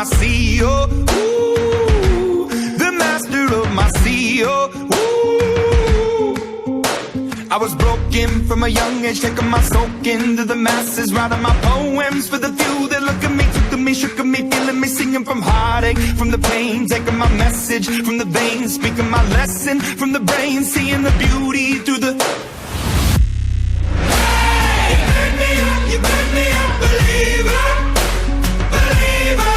my CEO. Ooh, the master of my CEO. Ooh, I was broken from a young age, taking my soak into the masses, writing my poems for the few that look at me, took to me, shook at me, feeling me, singing from heartache, from the pain, taking my message from the veins, speaking my lesson from the brain, seeing the beauty through the. You burn me up, believer, believer.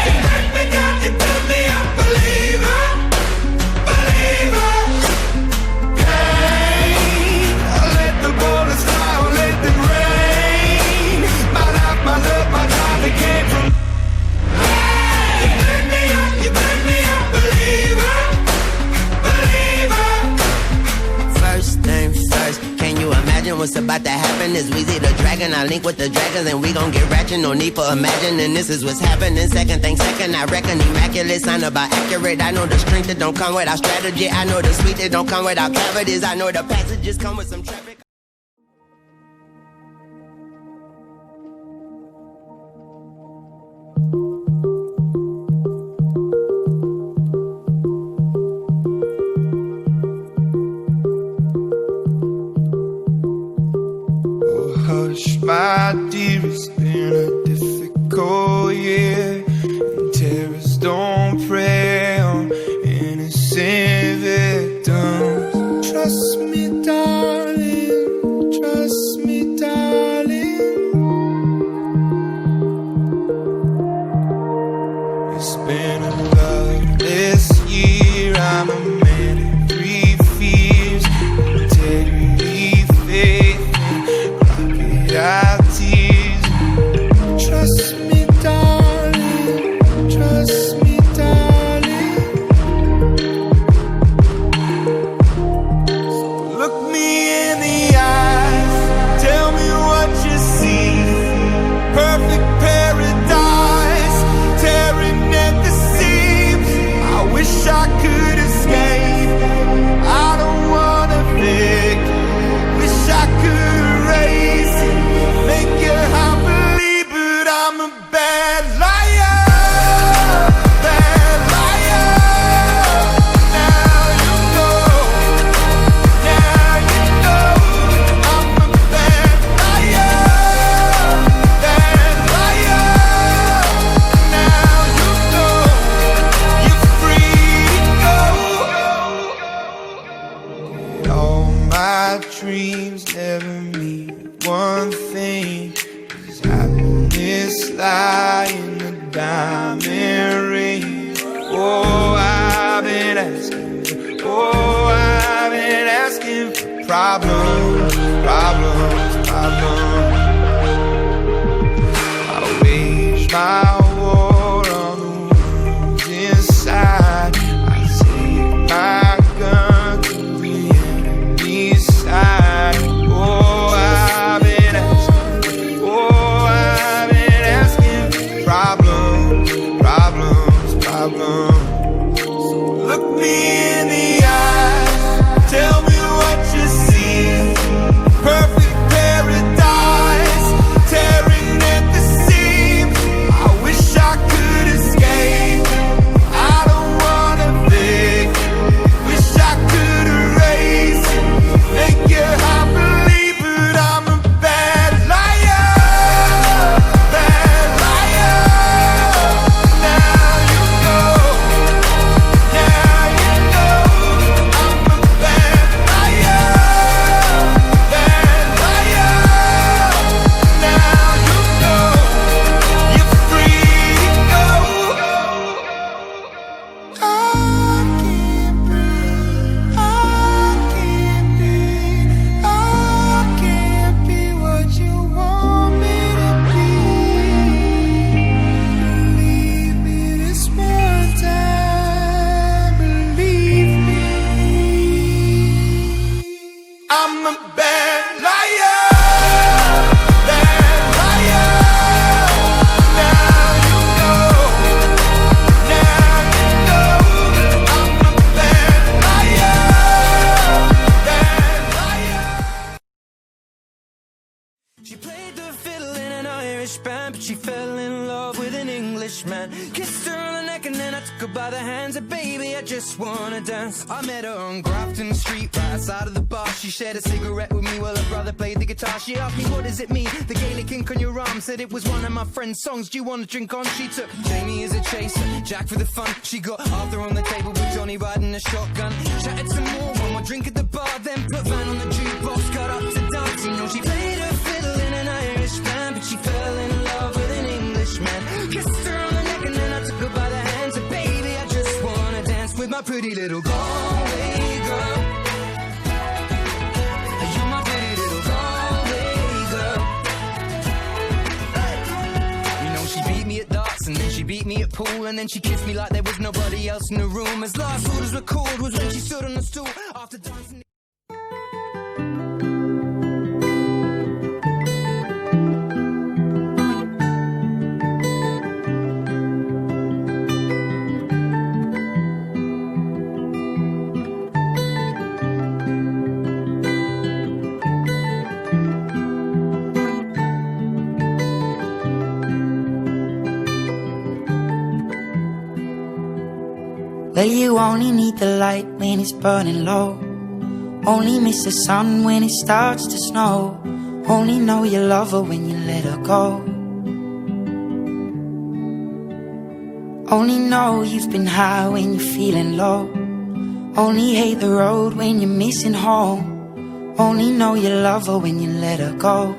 You burn me down, you burn me up, believer, believer. Hey, I let the bullets fly, I let them rain. My life, my love, my time, it came from. You burn me up, believer, believer. First thing first, can you imagine what's about to happen? Is Weezy the dragon? I link with the dragons and we gon' get ratchet. No need for imagining, this is what's happening. Second thing second, I reckon immaculate, sign about accurate. I know the strength that don't come without strategy. I know the sweet that don't come without cavities. I know the passages come with some traffic. Hush, my dear, it's been a difficult year, and terrorists don't prey on innocent victims. Trust me, darling, trust me, darling. It's been a loveless year, I'm a man of three fears: integrity, faith, tears. Trust me, darling, trust me, darling. Look me in the eyes, tell me what you see. Perfect paradise, tearing at the seams. I wish I could escape, I don't wanna beg. Wish I could erase it, make your heart believe, but I'm a bad liar, bad liar. Now you know, now you know, I'm a bad liar, bad liar. Now you know, you're free to go. All my dreams never mean one thing, 'cause happiness lie in the diamond ring. Oh, I've been asking for problems, problems, problems. I wage my war on the wounds inside. I take my gun to the enemy's side. Oh, I've been asking for problems, problems, problems. Look me in the eyes, tell me what you see. Perfect paradise. her by the hands and baby, I just wanna dance. I met her on Grafton Street, right outside of the bar. She shared a cigarette with me while her brother played the guitar. She asked me, what does it mean? The Gaelic ink on your arm. Said it was one of my friend's songs. Do you want to drink on? She took Jamie as a chaser, Jack for the fun. She got Arthur on the table with Johnny riding a shotgun. Chatted some more, one more drink at the bar, then put Van on the jukebox, got up to dance. You know she played her fiddle in an Irish band, but she fell in love with an Englishman. Kissed her on the neck and then I took her by the hands. And baby, I just wanna dance with my pretty little Galway girl. You're my pretty little Galway girl. You know she beat me at darts and then she beat me at pool, and then she kissed me like there was nobody else in the room. As last orders were called was when she stood on the stool after dancing. Well, you only need the light when it's burning low. Only miss the sun when it starts to snow. Only know you love her when you let her go. Only know you've been high when you're feeling low. Only hate the road when you're missing home. Only know you love her when you let her go.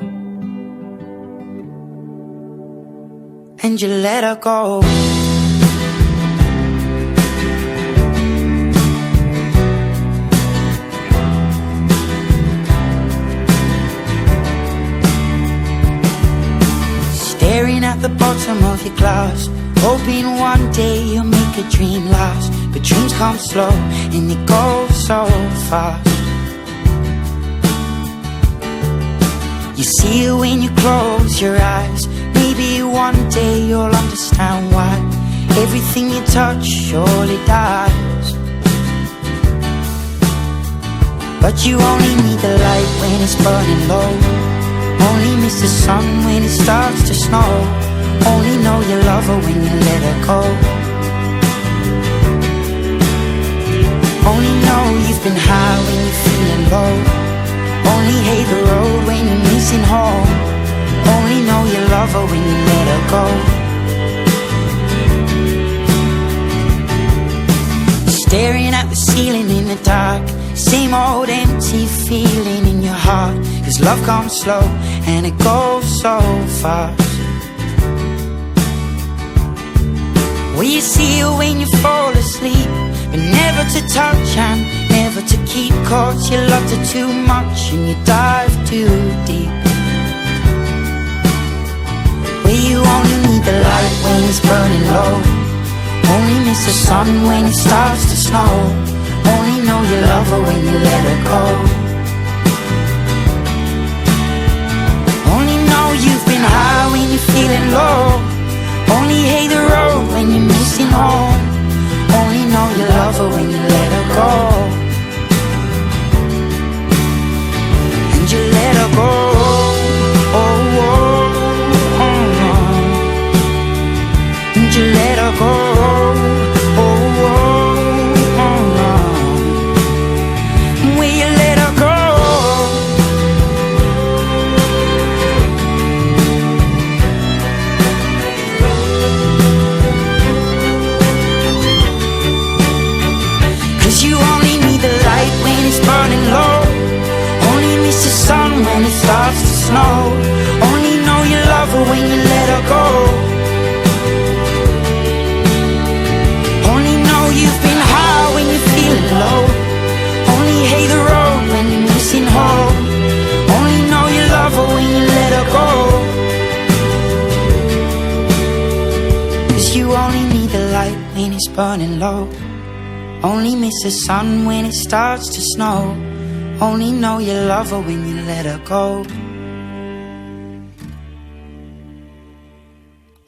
And you let her go. Staring at the bottom of your glass, hoping one day you'll make a dream last. But dreams come slow and they go so fast. You see it when you close your eyes. Maybe one day you'll understand why everything you touch surely dies. But you only need the light when it's burning low. Only miss the sun when it starts to snow. Only know you love her when you let her go. Only know you've been high when you're feeling low. Only hate the road when you're missing home. Only know you love her when you let her go. Staring at the ceiling in the dark, same old empty feeling in your heart. Cause love comes slow and it goes so fast. Well, you see it when you fall asleep, but never to touch and never to keep. Cause you loved her too much and you dive too deep. Well, you only need the light when it's burning low. Only miss the sun when it starts to snow. Only know you love her when you let her go. Only know you've been high when you're feeling low. Only hate the road when you're missing home. Only know you love her when you let her go. And you let her go. Oh, oh, oh, oh. And you let her go. Oh, oh, oh, oh. Will you let her go? Cause you only need the light when it's burning low. Only miss the sun when it starts to snow. Only know you love her when you let her go. Only know you've been high when you're feeling low. Only hate the road when you're missing home. Only know you love her when you let her go. Cause you only need the light when it's burning low. Only miss the sun when it starts to snow. Only know you love her when you let her go.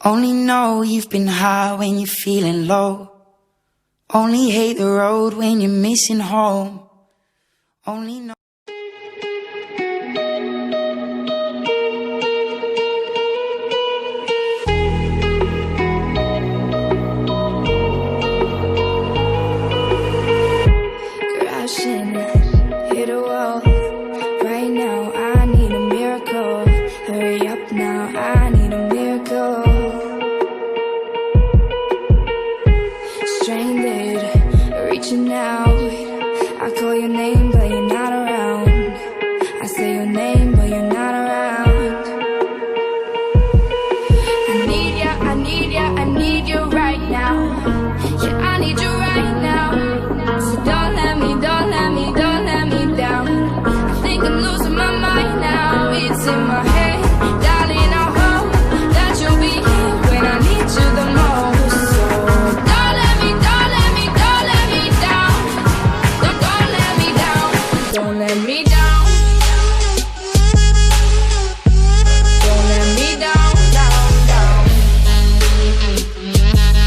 Only know you've been high when you're feeling low. Only hate the road when you're missing home. Only know. reaching out. I call your name, but you're not around. I say your name, but you're not around. I need ya, I need ya, I need you right now. Yeah, I need you right now. So don't let me, don't let me, don't let me down. I think I'm losing my mind now. It's in my head, darling, I hope that you'll be here when I need you the most. So don't let me, don't let me, don't let me down. Don't let me down. Don't let me down. Don't let me down, down, down.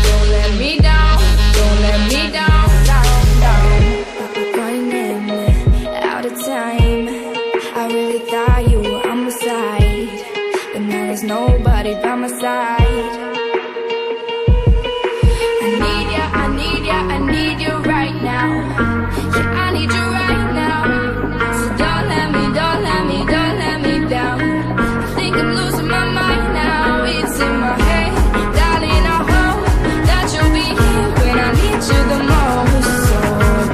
Don't let me down. Don't let me down, down, down. Running out of time. I really thought you were on my side, but now there's nobody by my side. I need ya, I need ya, I need you right now. Yeah, I need you right now. So don't let me, don't let me, don't let me down. I think I'm losing my mind now. It's in my head, darling, I hope that you'll be here when I need you the most. So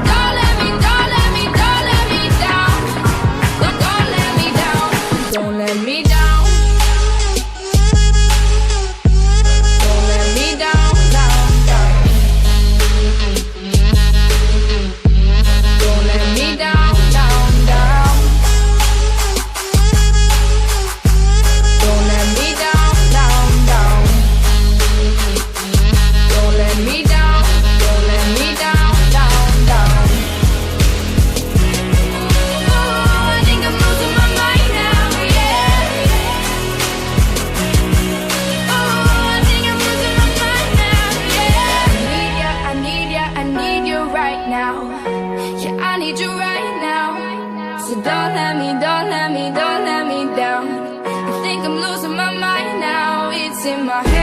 don't let me, don't let me, don't let me down. Don't let me down. Don't let me down. Don't let me down, down, down. Don't let me down, down, down. Don't let me down, down, down. Don't let me down, don't let me down, down, down. Oh, I think I'm losing my mind now, yeah. Oh, I think I'm losing my mind now, yeah. I need ya, I need ya, I need you right now. Yeah, I need you right now. So don't let me, don't let me, don't let me down. I think I'm losing my mind now. It's in my head.